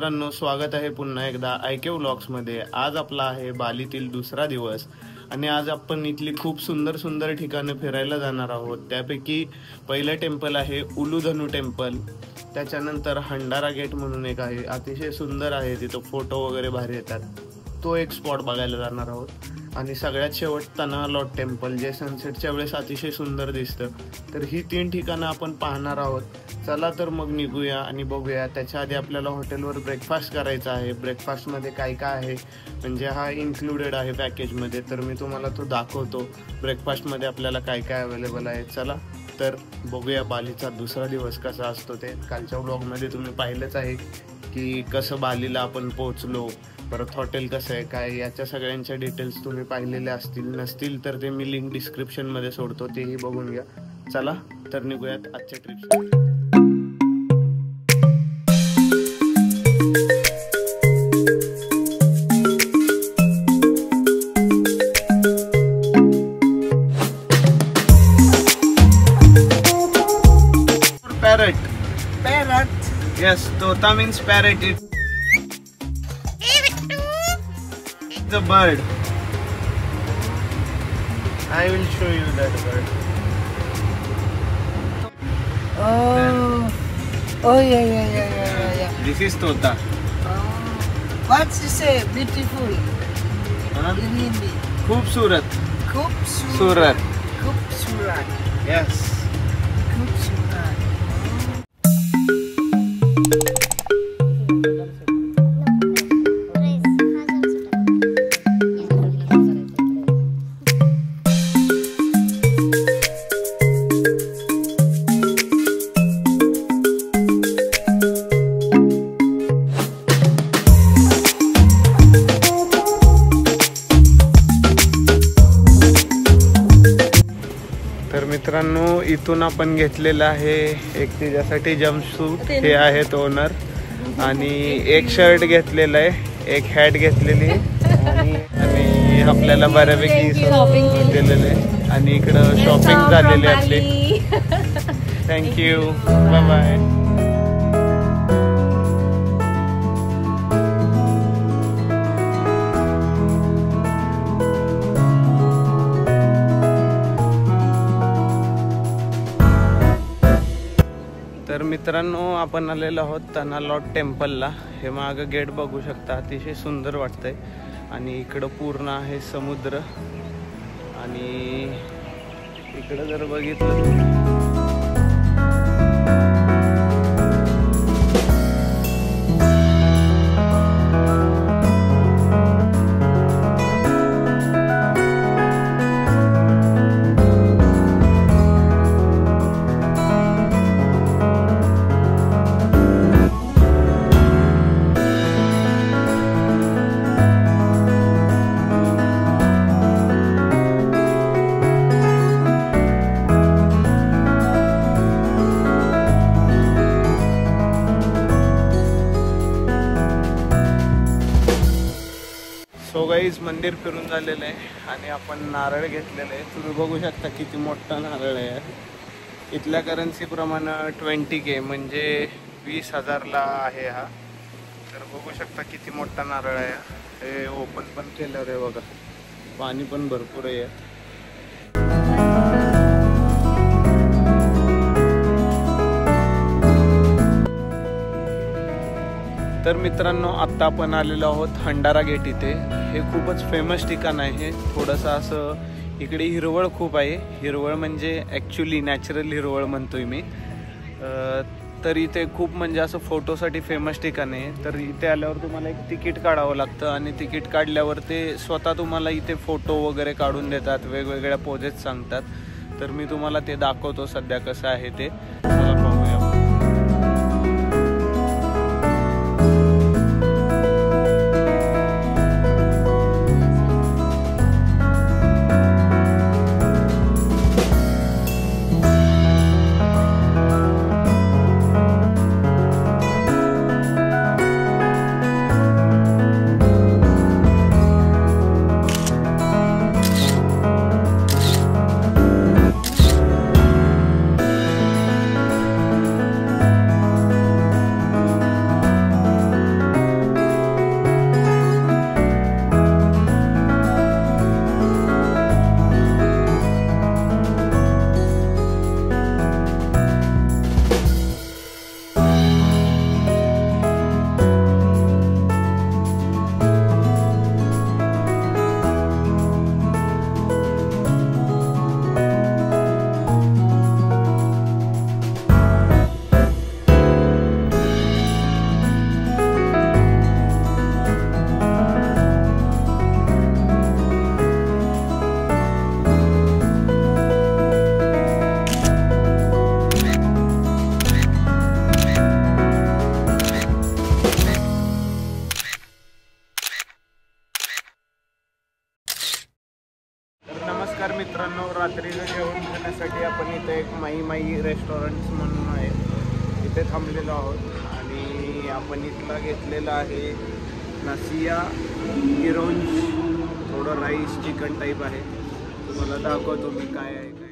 मित्रांनो, स्वागत आहे पुन्हा एकदा IK व्लॉग्समध्ये। आज आपला आहे बालीतील दुसरा दिवस आणि आज आपण इथली खूप सुंदर सुंदर ठिकाणे फिरायला जाणार आहोत। त्यापैकी पहिलं टेम्पल आहे उलुधनु टेम्पल, त्याच्यानंतर हंडारा गेट म्हणून एक आहे, अतिशय सुंदर आहे, तिथं फोटो वगैरे भारी येतात, तो एक स्पॉट बघायला जाणार आहोत। आणि सगळ्यात शेवट तना लॉट टेम्पल, जे सनसेटच्या वेळेस अतिशय सुंदर दिसतं। तर ही 3 ठिकाणं आपण पाहणार आहोत। चला तर मग निघूया आणि बघूया। त्याच्या आधी आपल्याला हॉटेलवर ब्रेकफास्ट करायचा आहे। ब्रेकफास्टमध्ये काय काय आहे म्हणजे हा इन्क्लुडेड आहे पॅकेजमध्ये, तर मी तुम्हाला तो दाखवतो ब्रेकफास्टमध्ये आपल्याला काय काय अवेलेबल आहे। चला तर बघूया बालीचा दुसरा दिवस कसा असतो ते। कालच्या व्लॉगमध्ये तुम्ही पाहिलंच आहे की कसं बालीला आपण पोहोचलो, परत हॉटेल कसं आहे काय, याच्या सगळ्यांच्या डिटेल्स तुम्ही पाहिलेले असतील, नसतील तर ते मी लिंक डिस्क्रिप्शनमध्ये सोडतो, तेही बघून घ्या। चला तर निघूयात आजच्या ट्रिपसाठी। Parrot. Yes, Tota means parrot. It's a bird. I will show you that bird. Oh, yeah. This is Tota. What's he say? Beautiful. Huh? Really. Khoobsurat. Khoobsurat. Yes. Khoobsurat. मित्रांनो, इथून आपण घेतलेलं आहे एक तिच्यासाठी जम्पसूट, हे आहेत ओनर, आणि एक शर्ट घेतलेलं आहे, एक हॅट घेतलेली आणि आपल्याला बऱ्यापैकी शॉपिंग केलेलं आहे आणि इकडं शॉपिंग झालेली आपली। Thank you, bye bye. तर मित्रांनो, आपण आलेलो आहोत तना लॉट टेम्पलला। हे मागं गेट बघू शकता, अतिशय सुंदर वाटतंय आणि इकडं पूर्ण आहे समुद्र आणि इकडं जर बघितलं गाईज, मंदिर फिरून झालेलं आहे आणि आपण नारळ घेतलेलं आहे। तुम्ही बघू शकता किती मोठा नारळ आहे। इथल्या करन्सी प्रमाणे 20K म्हणजे 20,000ला आहे हा। तर बघू शकता किती मोठा नारळ आहे। हे ओपन पण केलं आहे बघा, पाणी पण भरपूर आहे। तर मित्रांनो, आत्ता आपण आलेलो आहोत हंडारा गेट इथे। हे खूपच फेमस ठिकाण आहे। थोडंसं असं इकडे हिरवळ खूप आहे, हिरवळ म्हणजे ॲक्च्युली नॅचरल हिरवळ म्हणतोय मी। तर इथे खूप म्हणजे असं फोटोसाठी फेमस ठिकाण आहे। तर इथे आल्यावर तुम्हाला एक तिकीट काढावं लागतं आणि तिकीट काढल्यावर ते स्वतः तुम्हाला इथे फोटो वगैरे काढून देतात, वेगवेगळ्या पोजेस सांगतात। तर मी तुम्हाला ते दाखवतो सध्या कसं आहे ते। चला पाहूया। मित्रांनो, रात्रीचं जेवण खाण्यासाठी आपण इथे एक माई रेस्टॉरंट्स म्हणून आहे, इथे थांबलेलो आहोत आणि आपण इथला घेतलेला आहे नसिया गिरोंज, थोडं राईस चिकन टाईप आहे. तुम्हाला दाखवतो मी काय आहे.